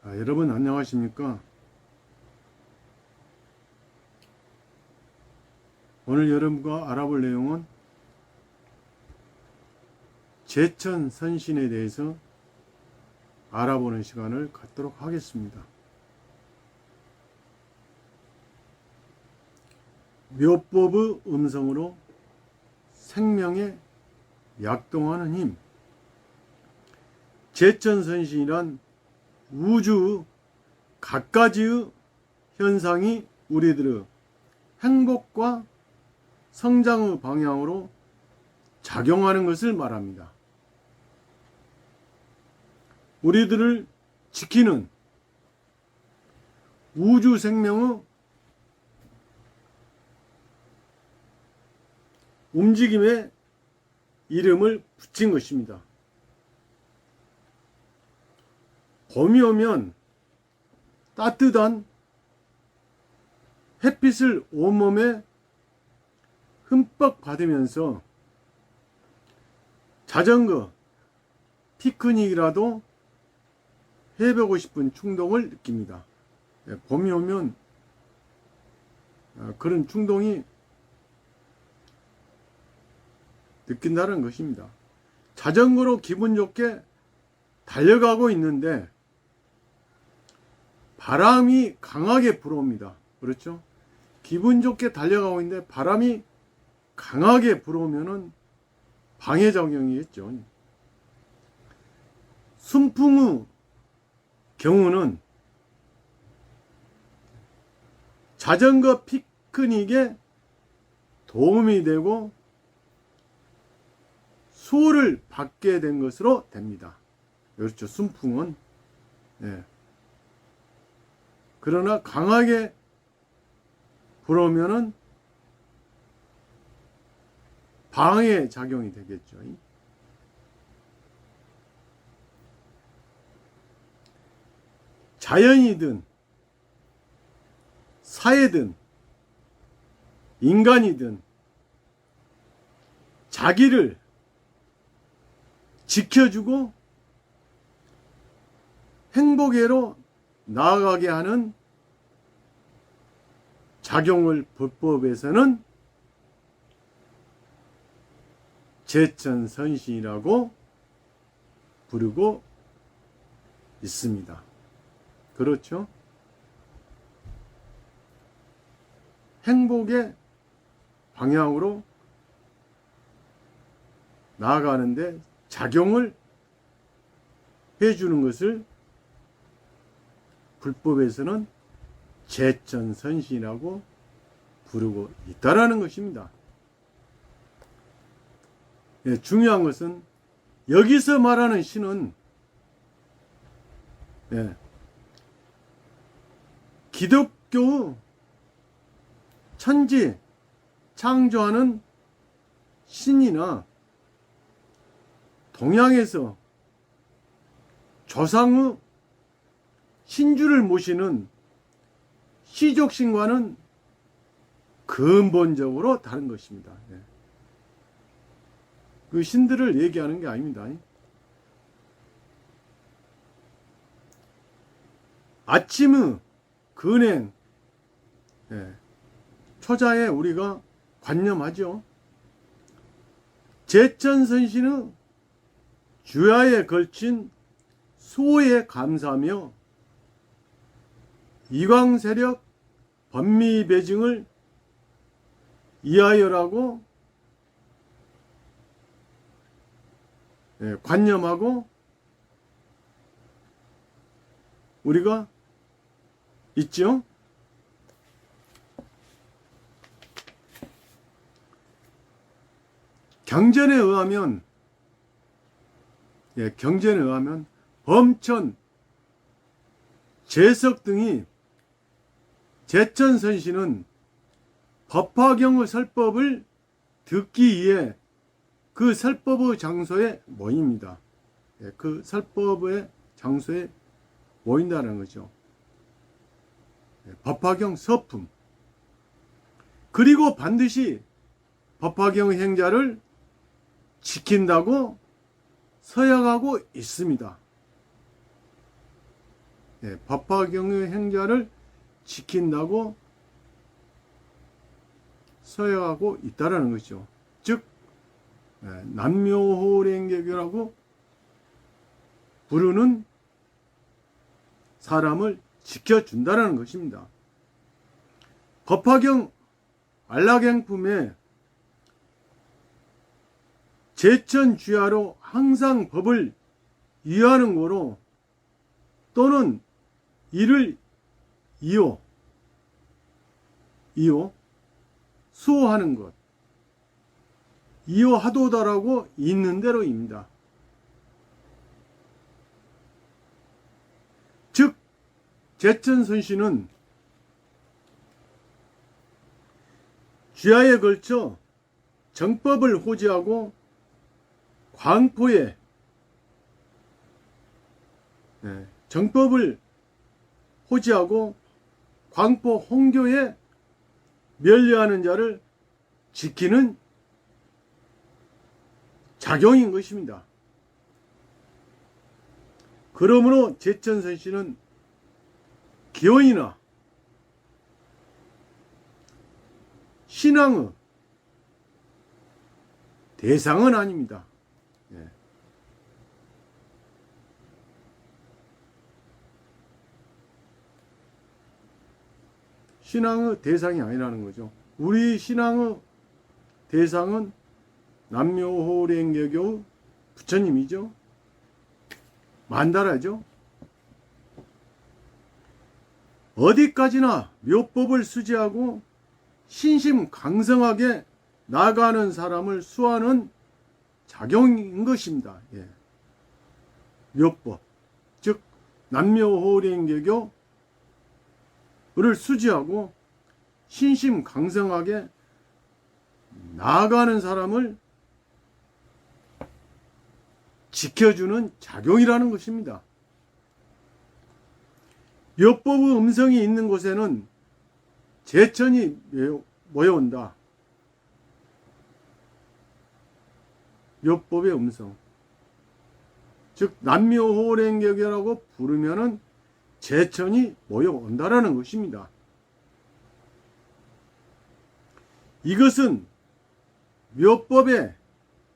여러분 안녕하십니까? 오늘 여러분과 알아볼 내용은 제천선신에 대해서 알아보는 시간을 갖도록 하겠습니다. 묘법의 음성으로 생명에 약동하는 힘. 제천선신이란 우주 갖가지의 현상이 우리들의 행복과 성장의 방향으로 작용하는 것을 말합니다. 우리들을 지키는 우주 생명의 움직임에 이름을 붙인 것입니다. 봄이 오면 따뜻한 햇빛을 온몸에 흠뻑 받으면서 자전거, 피크닉이라도 해보고 싶은 충동을 느낍니다. 봄이 오면 그런 충동이 느낀다는 것입니다. 자전거로 기분 좋게 달려가고 있는데 바람이 강하게 불어옵니다. 그렇죠? 기분 좋게 달려가고 있는데 바람이 강하게 불어오면은 방해작용이겠죠. 순풍의 경우는 자전거 피크닉에 도움이 되고 수호를 받게 된 것으로 됩니다. 그렇죠. 순풍은. 네. 그러나 강하게 불어오면은 방해 작용이 되겠죠. 자연이든 사회든 인간이든 자기를 지켜주고 행복에로 나아가게 하는 작용을 불법에서는 제천선신이라고 부르고 있습니다. 그렇죠? 행복의 방향으로 나아가는데 작용을 해주는 것을 불법에서는 제천선신이라고 부르고 있다라는 것입니다. 예, 중요한 것은 여기서 말하는 신은 기독교 천지 창조하는 신이나 동양에서 조상의 신주를 모시는 시족신과는 근본적으로 다른 것입니다. 그 신들을 얘기하는 게 아닙니다. 아침의 근행, 초자에 우리가 관념하죠. 제천선신의 주야에 걸친 수호에 감사하며 이광세력 번미배증을 이하여라고 관념하고 우리가 있죠. 경전에 의하면 범천, 제석 등이 제천선신은 법화경의 설법을 듣기 위해 그 설법의 장소에 모입니다. 그 설법의 장소에 모인다는 거죠. 법화경 서품. 그리고 반드시 법화경 행자를 지킨다고 서약하고 있습니다. 법화 경유 행자를 지킨다고 서약하고 있다라는 것이죠. 즉 남묘호랭개교라고 부르는 사람을 지켜준다라는 것입니다. 법화경 안락행품에 제천주야로 항상 법을 이해하는 거로 또는 이를 이호 수호하는 것, 이호하도다라고 있는 대로입니다. 즉 제천선씨는 주야에 걸쳐 정법을 호지하고 광포에 정법을 호지하고 광포 홍교에 멸려하는 자를 지키는 작용인 것입니다. 그러므로 제천선씨는 기원이나 신앙의 대상은 아닙니다. 신앙의 대상이 아니라는 거죠. 우리 신앙의 대상은 남묘호랭개교 부처님이죠. 만다라죠. 어디까지나 묘법을 수지하고 신심 강성하게 나아가는 사람을 수하는 작용인 것입니다. 묘법, 즉 남묘호랭개교를 수지하고 신심 강성하게 나아가는 사람을 지켜주는 작용이라는 것입니다. 묘법의 음성이 있는 곳에는 제천이 모여온다. 묘법의 음성, 즉 남묘호랭개교라고 부르면은 제천이 모여온다라는 것입니다. 이것은 묘법에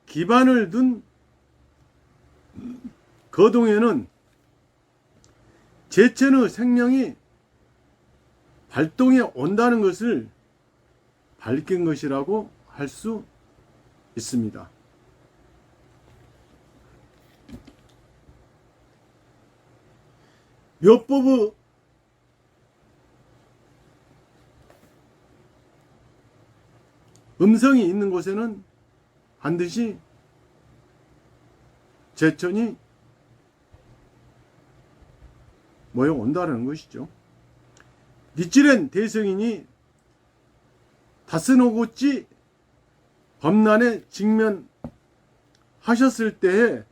기반을 둔 거동에는 제천의 생명이 발동해 온다는 것을 밝힌 것이라고 할 수 있습니다. 묘법의 음성이 있는 곳에는 반드시 제천이 모여온다는 것이죠. 니찌렌 대성인이 다스노고치 범난에 직면하셨을 때에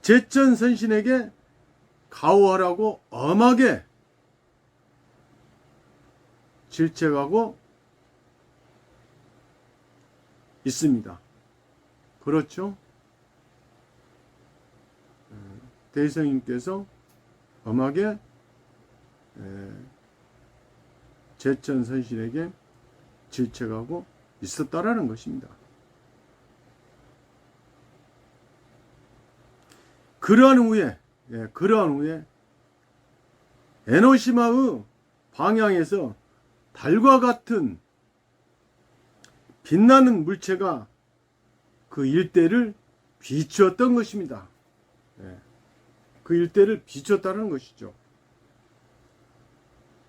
제천 선신에게 가호하라고 엄하게 질책하고 있습니다. 그렇죠? 대성인께서 엄하게 제천 선신에게 질책하고 있었다라는 것입니다. 그러한 후에 에노시마의 방향에서 달과 같은 빛나는 물체가 그 일대를 비추었던 것입니다. 그 일대를 비추었다는 것이죠.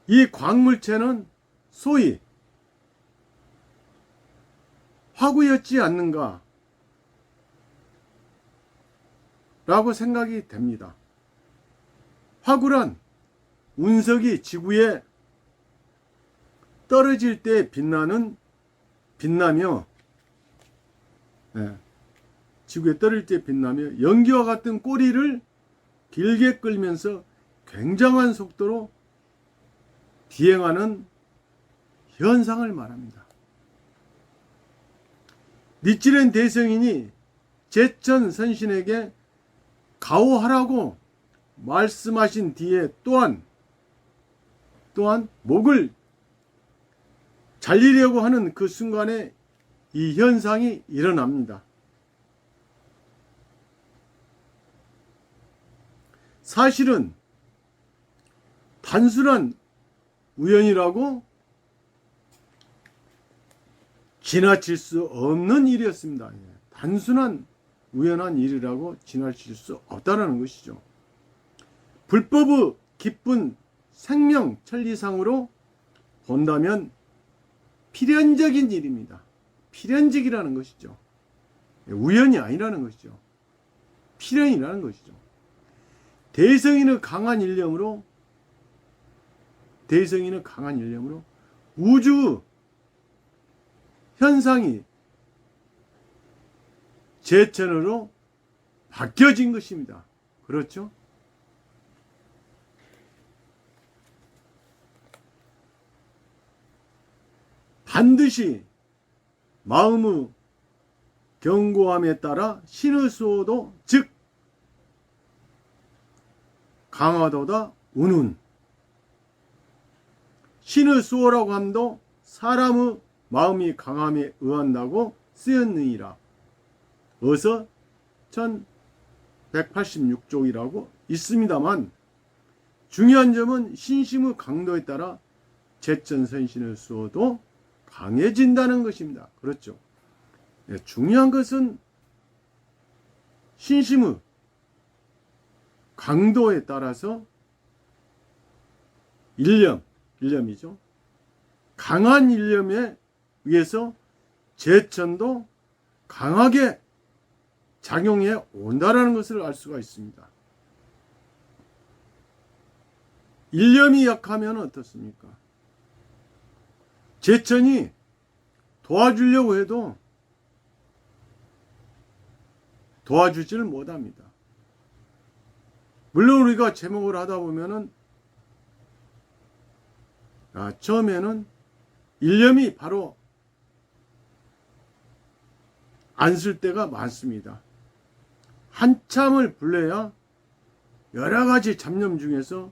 이 광물체는 소위 화구였지 않는가 라고 생각이 됩니다. 화구란 운석이 지구에 떨어질 때 빛나며 지구에 떨어질 때 빛나며 연기와 같은 꼬리를 길게 끌면서 굉장한 속도로 비행하는 현상을 말합니다. 니찌렌 대성인이 제천 선신에게 가호하라고 말씀하신 뒤에 또한 목을 잘리려고 하는 그 순간에 이 현상이 일어납니다. 사실은 단순한 우연이라고 지나칠 수 없는 일이었습니다. 단순한 우연한 일이라고 지나칠 수 없다는 것이죠. 불법의 깊은 생명 천리상으로 본다면 필연적인 일입니다. 필연적이라는 것이죠. 우연이 아니라는 것이죠. 필연이라는 것이죠. 대성인의 강한 일념으로 우주 현상이 제천으로 바뀌어진 것입니다. 그렇죠? 반드시 마음의 견고함에 따라 신의 수호도 즉 강화도다 우는 신의 수호라고 함도 사람의 마음이 강함에 의한다고 쓰였느니라. 어서 1186쪽이라고 있습니다만 중요한 점은 신심의 강도에 따라 제천선신의 수호도 강해진다는 것입니다. 그렇죠. 중요한 것은 신심의 강도에 따라서 일념이죠. 강한 일념에 의해서 제천도 강하게 작용해 온다라는 것을 알 수가 있습니다. 일념이 약하면 어떻습니까? 제천이 도와주려고 해도 도와주지를 못합니다. 물론 우리가 제목을 하다 보면은 처음에는 일념이 바로 안 쓸 때가 많습니다. 한참을 불러야 여러 가지 잡념 중에서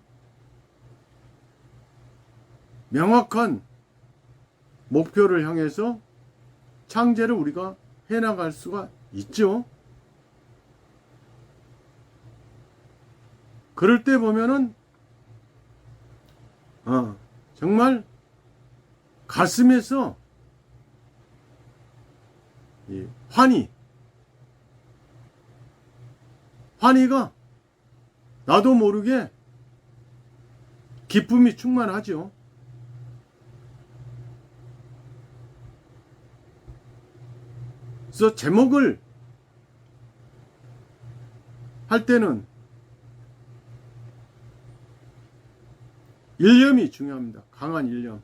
명확한 목표를 향해서 창제를 우리가 해나갈 수가 있죠. 그럴 때 보면은 정말 가슴에서 이 환희가 나도 모르게 기쁨이 충만하죠. 그래서 제목을 할 때는 일념이 중요합니다. 강한 일념.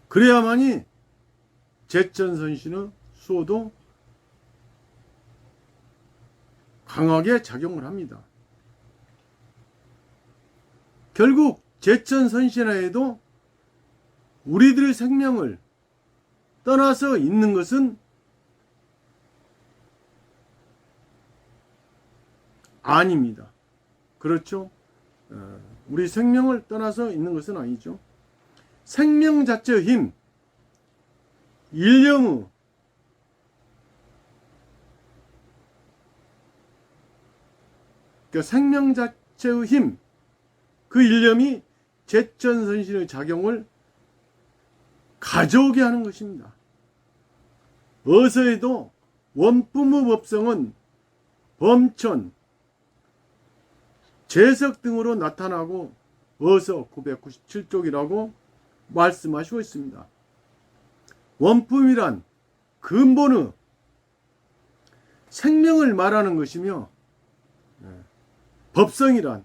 그래야만이 제천선신의 수호도 강하게 작용을 합니다. 결국 제천선신화에도 우리들의 생명을 떠나서 있는 것은 아닙니다. 그렇죠? 우리 생명을 떠나서 있는 것은 아니죠. 생명 자체의 힘, 일념의 생명 자체의 힘, 그 일념이 제천선신의 작용을 가져오게 하는 것입니다. 어서에도 원품의 법성은 범천, 재석 등으로 나타나고 어서 997쪽이라고 말씀하시고 있습니다. 원품이란 근본의 생명을 말하는 것이며 법성이란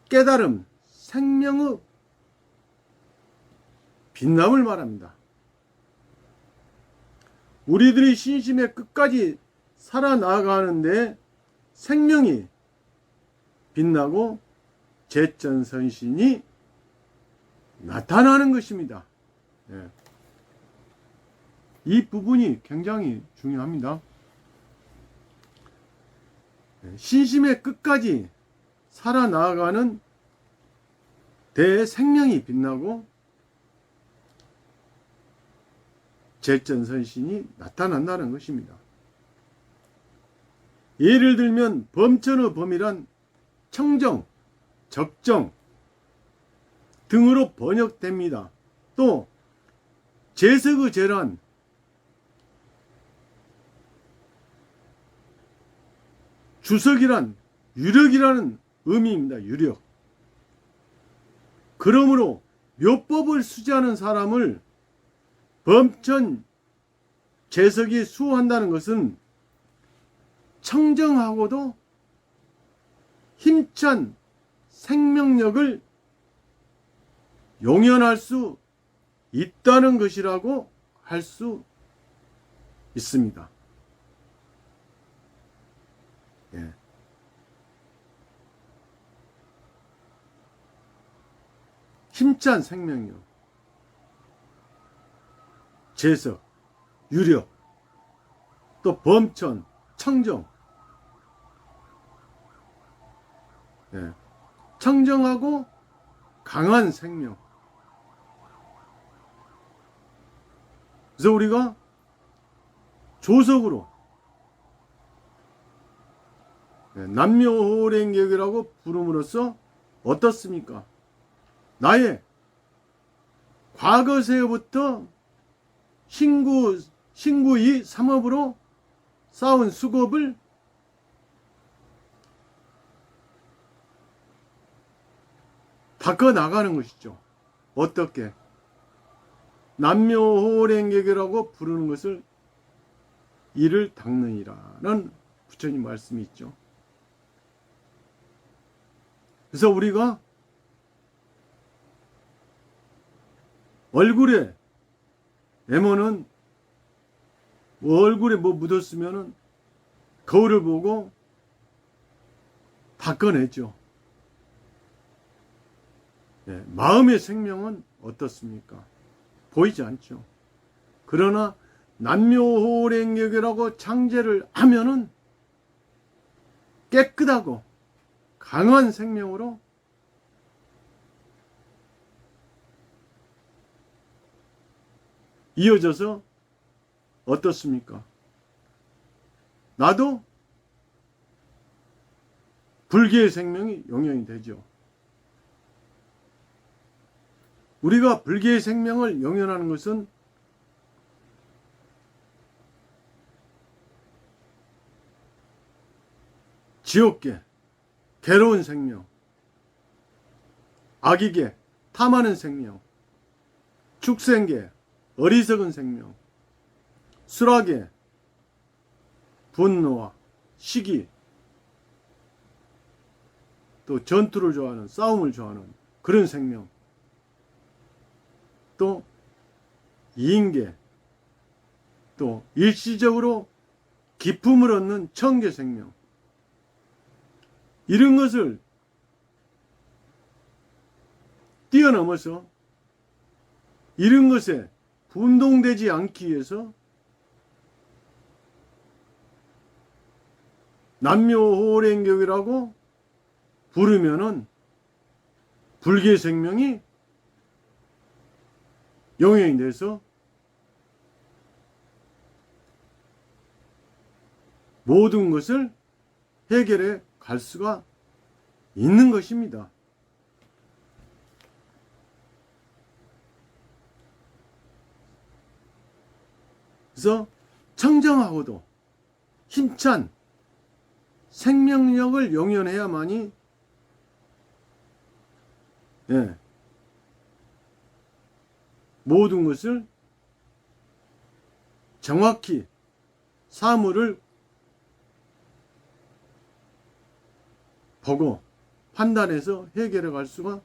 깨달음, 생명의 빛남을 말합니다. 우리들이 신심의 끝까지 살아나가는데 생명이 빛나고 제천선신이 나타나는 것입니다. 이 부분이 굉장히 중요합니다. 신심의 끝까지 살아나가는 대생명이 빛나고 제천선신이 나타난다는 것입니다. 예를 들면 범천의 범이란 청정, 적정 등으로 번역됩니다. 또 재석의 재란, 주석이란 유력이라는 의미입니다. 유력. 그러므로 묘법을 수지하는 사람을 범천 재석이 수호한다는 것은 청정하고도 힘찬 생명력을 용연할 수 있다는 것이라고 할 수 있습니다. 예. 힘찬 생명력, 재석, 유력, 또 범천, 청정. 예. 청정하고 강한 생명. 그래서 우리가 조석으로 남묘호랭객이라고 부름으로써 어떻습니까? 나의 과거세부터 신구이 삼업으로 쌓은 수급을 닦아 나가는 것이죠. 어떻게? 남묘호랭객이라고 부르는 것을 이를 닦느니라는 부처님 말씀이 있죠. 그래서 우리가 얼굴에 에모는 얼굴에 뭐 묻었으면은 거울을 보고 닦아내죠. 네, 마음의 생명은 어떻습니까? 보이지 않죠. 그러나 남묘호랭객이라고 창제를 하면은 깨끗하고 강한 생명으로 이어져서 어떻습니까? 나도 불교의 생명이 용연이 되죠. 우리가 불교의 생명을 용연하는 것은 지옥계, 괴로운 생명, 악이계, 탐하는 생명, 축생계, 어리석은 생명, 수락계, 분노와 시기, 또 전투를 좋아하는, 싸움을 좋아하는 그런 생명, 또 이인계, 또 일시적으로 기품을 얻는 청계 생명, 이런 것을 뛰어넘어서 이런 것에 분동되지 않기 위해서 남묘호랭객이라고 부르면은 불교의 생명이 용연이 돼서 모든 것을 해결해 갈 수가 있는 것입니다. 그래서 청정하고도 힘찬 생명력을 용연해야만이 모든 것을 정확히 사물을 보고 판단해서 해결해 갈 수가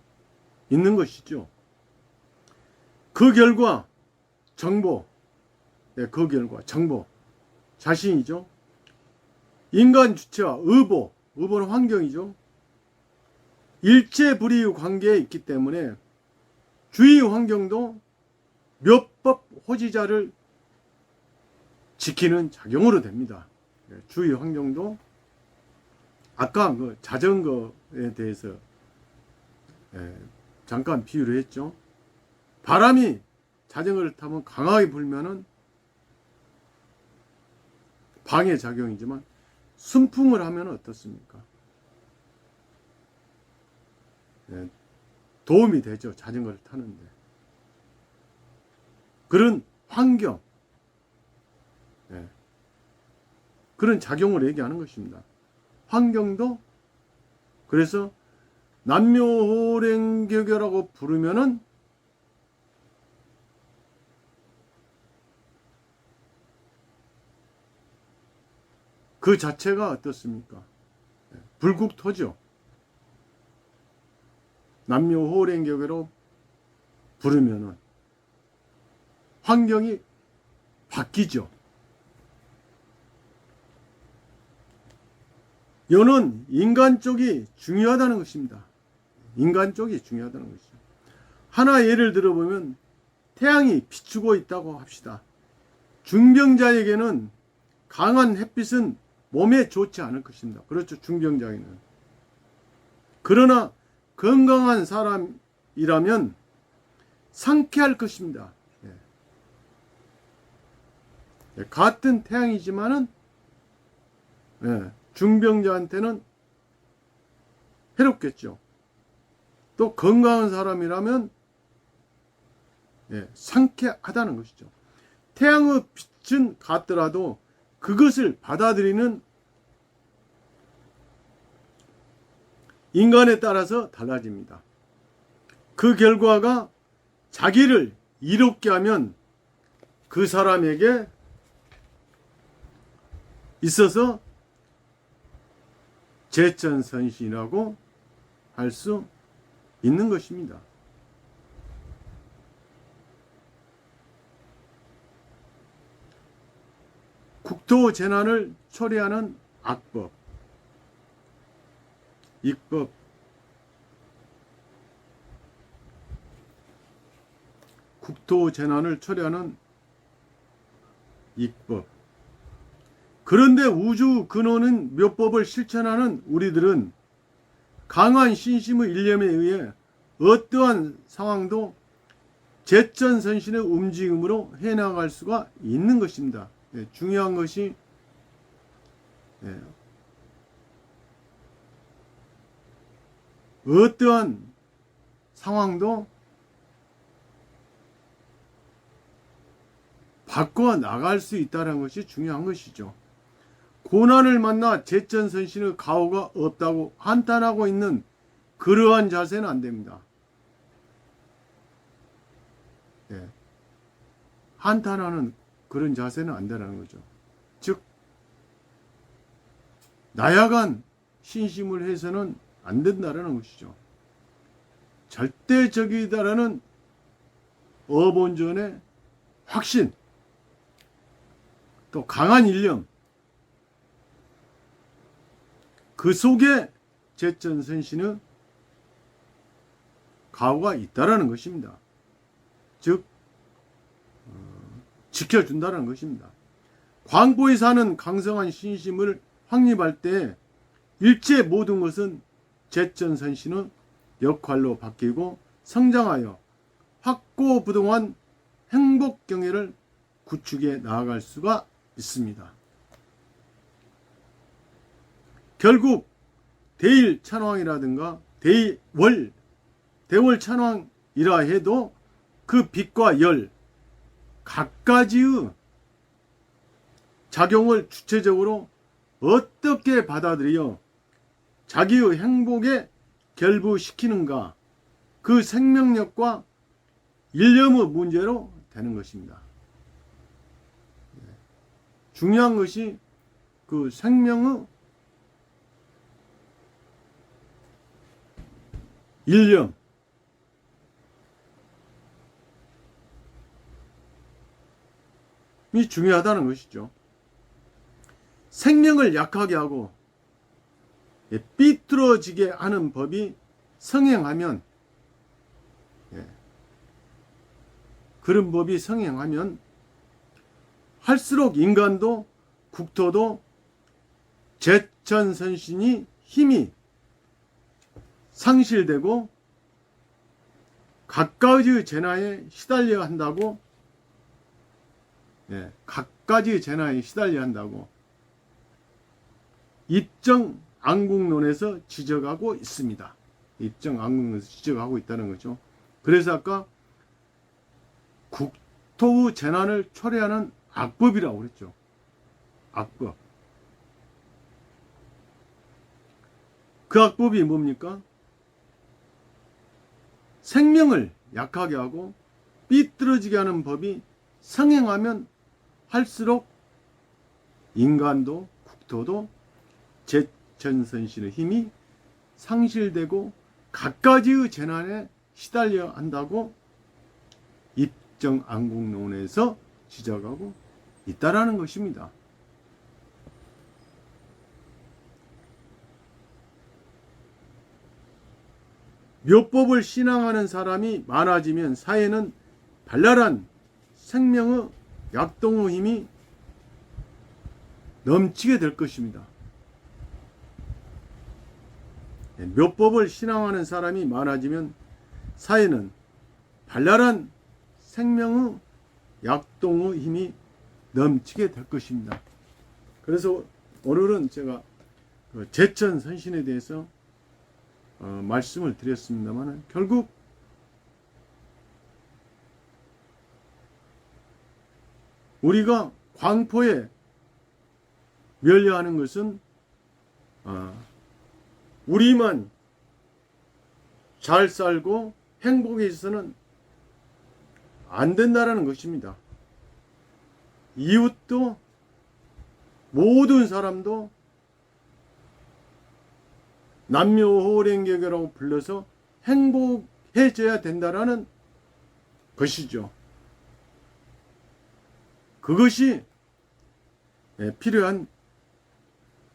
있는 것이죠. 그 결과 정보, 그 결과 정보, 자신이죠. 인간 주체와 의보는 환경이죠. 일체 불이의 관계에 있기 때문에 주위 환경도 묘법 호지자를 지키는 작용으로 됩니다. 주위 환경도 아까 그 자전거에 대해서 잠깐 비유를 했죠. 바람이 자전거를 타면 강하게 불면은 방해 작용이지만 순풍을 하면 어떻습니까? 도움이 되죠. 자전거를 타는데. 그런 환경, 그런 작용을 얘기하는 것입니다. 환경도 그래서 남묘호랭개교라고 부르면은 그 자체가 어떻습니까? 불국토죠. 남묘호랭개교로 부르면은 환경이 바뀌죠. 이는 인간 쪽이 중요하다는 것입니다. 인간 쪽이 중요하다는 것이죠. 하나 예를 들어보면 태양이 비추고 있다고 합시다. 중병자에게는 강한 햇빛은 몸에 좋지 않을 것입니다. 그렇죠. 중병자에게는. 그러나 건강한 사람이라면 상쾌할 것입니다. 같은 태양이지만은 중병자한테는 해롭겠죠. 또 건강한 사람이라면 상쾌하다는 것이죠. 태양의 빛은 같더라도 그것을 받아들이는 인간에 따라서 달라집니다. 그 결과가 자기를 이롭게 하면 그 사람에게 있어서 제천선신이라고 할 수 있는 것입니다. 국토 재난을 초래하는 악법, 익법, 국토 재난을 초래하는 익법. 그런데 우주 근원은 묘법을 실천하는 우리들은 강한 신심의 일념에 의해 어떠한 상황도 제천선신의 움직임으로 해나갈 수가 있는 것입니다. 중요한 것이 어떠한 상황도 바꿔 나갈 수 있다는 것이 중요한 것이죠. 고난을 만나 제천선신의 가호가 없다고 한탄하고 있는 그러한 자세는 안 됩니다. 한탄하는 그런 자세는 안 되라는 거죠. 즉 나약한 신심을 해서는 안 된다는 것이죠. 절대적이다라는 어본전의 확신, 또 강한 일념, 그 속에 제천선신의 가호가 있다라는 것입니다. 즉 지켜준다는 것입니다. 광포에 사는 강성한 신심을 확립할 때 일체 모든 것은 제천선신의 역할로 바뀌고 성장하여 확고부동한 행복경애를 구축해 나아갈 수가 있습니다. 결국 대일찬왕이라든가 대월찬왕이라 해도 그 빛과 열 각가지의 작용을 주체적으로 어떻게 받아들여 자기의 행복에 결부시키는가, 그 생명력과 일념의 문제로 되는 것입니다. 중요한 것이 그 생명의 일념이 중요하다는 것이죠. 생명을 약하게 하고 삐뚤어지게 하는 법이 성행하면, 그런 법이 성행하면 할수록 인간도 국토도 제천선신이 힘이 상실되고 갖가지의 재난에 시달려야 한다고, 갖가지의 재난에 시달려야 한다고 입정안국론에서 지적하고 있습니다. 입정안국론에서 지적하고 있다는 거죠. 그래서 아까 국토의 재난을 초래하는 악법이라고 그랬죠. 악법. 그 악법이 뭡니까? 생명을 약하게 하고 삐뚤어지게 하는 법이 성행하면 할수록 인간도 국토도 제천선신의 힘이 상실되고 갖가지의 재난에 시달려야 한다고 입정안국론에서 지적하고 있다라는 것입니다. 묘법을 신앙하는 사람이 많아지면 사회는 발랄한 생명의 약동의 힘이 넘치게 될 것입니다. 묘법을 신앙하는 사람이 많아지면 사회는 발랄한 생명의 약동의 힘이 넘치게 될 것입니다. 그래서 오늘은 제가 제천선신에 대해서 말씀을 드렸습니다만, 결국 우리가 광포에 멸려하는 것은 우리만 잘 살고 행복에 있어서는 안 된다라는 것입니다. 이웃도 모든 사람도 남묘호랭개교라고 불러서 행복해져야 된다라는 것이죠. 그것이 필요한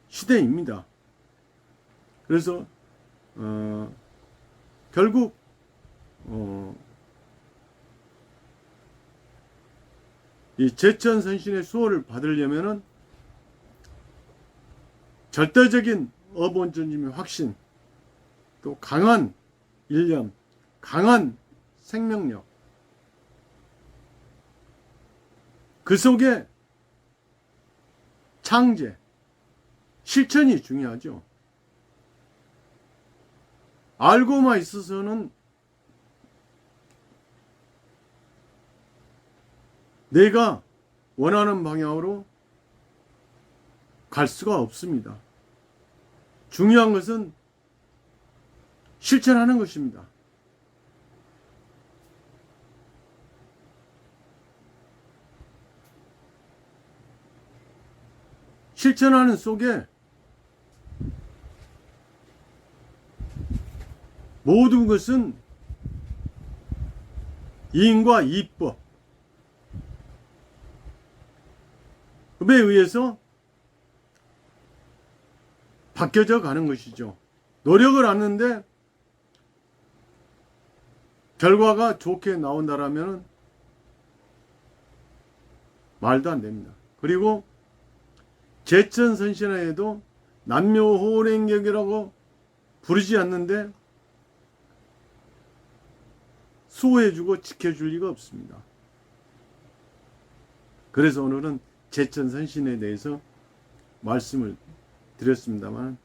시대입니다. 그래서 결국 이 제천선신의 수호를 받으려면은 절대적인 어본존심의 확신, 또 강한 일념, 강한 생명력, 그 속에 창제, 실천이 중요하죠. 알고만 있어서는 내가 원하는 방향으로 갈 수가 없습니다. 중요한 것은 실천하는 것입니다. 실천하는 속에 모든 것은 이인과 이법에 의해서 바뀌어져 가는 것이죠. 노력을 하는데 결과가 좋게 나온다라면 말도 안 됩니다. 그리고 제천선신화에도 남묘호랭격이라고 부르지 않는데 수호해주고 지켜줄 리가 없습니다. 그래서 오늘은 제천선신에 대해서 말씀을 드렸습니다만,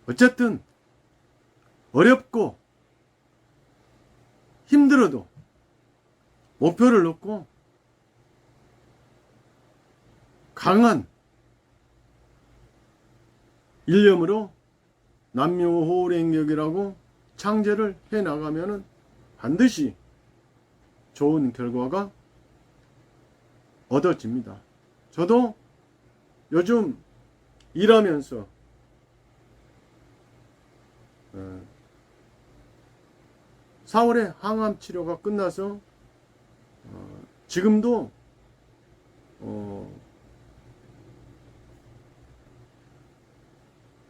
어쨌든 어렵고 힘들어도 목표를 놓고 강한 일념으로 남묘호랭격이라고 창제를 해나가면 반드시 좋은 결과가 얻어집니다. 저도 요즘 일하면서 4월에 항암 치료가 끝나서 지금도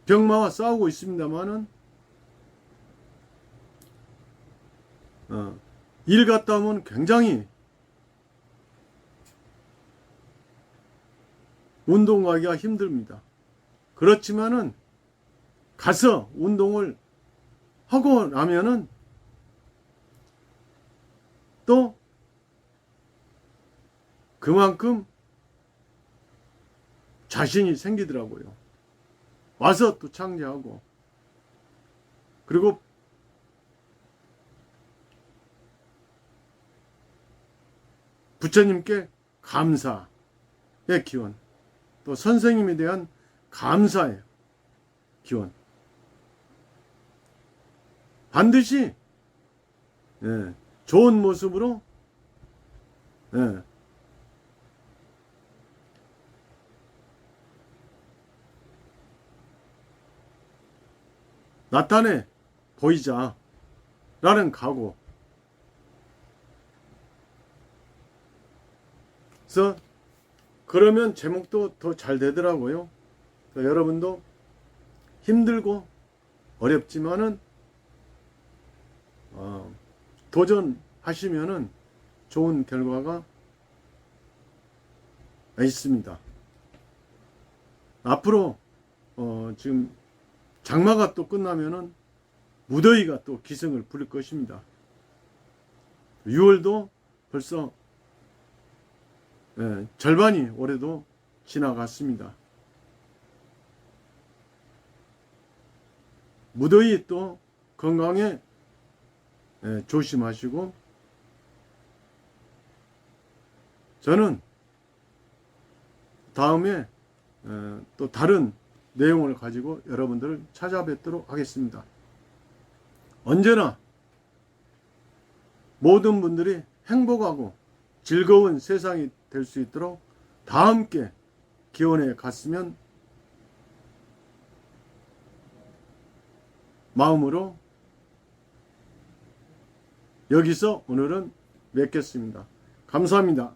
병마와 싸우고 있습니다만은 일 갔다 오면 굉장히 운동 가기가 힘듭니다. 그렇지만은 가서 운동을 하고 나면은 또 그만큼 자신이 생기더라고요. 와서 또 창제하고, 그리고 부처님께 감사의 기원, 또 선생님에 대한 감사의 기원, 반드시 좋은 모습으로 나타내 보이자라는 각오. 그래서 그러면 제목도 더 잘 되더라고요. 여러분도 힘들고 어렵지만은 도전하시면은 좋은 결과가 있습니다. 앞으로 지금 장마가 또 끝나면은 무더위가 또 기승을 부릴 것입니다. 6월도 벌써 절반이 올해도 지나갔습니다. 무더위 또 건강에 조심하시고, 저는 다음에 또 다른 내용을 가지고 여러분들을 찾아뵙도록 하겠습니다. 언제나 모든 분들이 행복하고 즐거운 세상이 될 수 있도록 다 함께 기원해 갔으면 마음으로 여기서 오늘은 맺겠습니다. 감사합니다.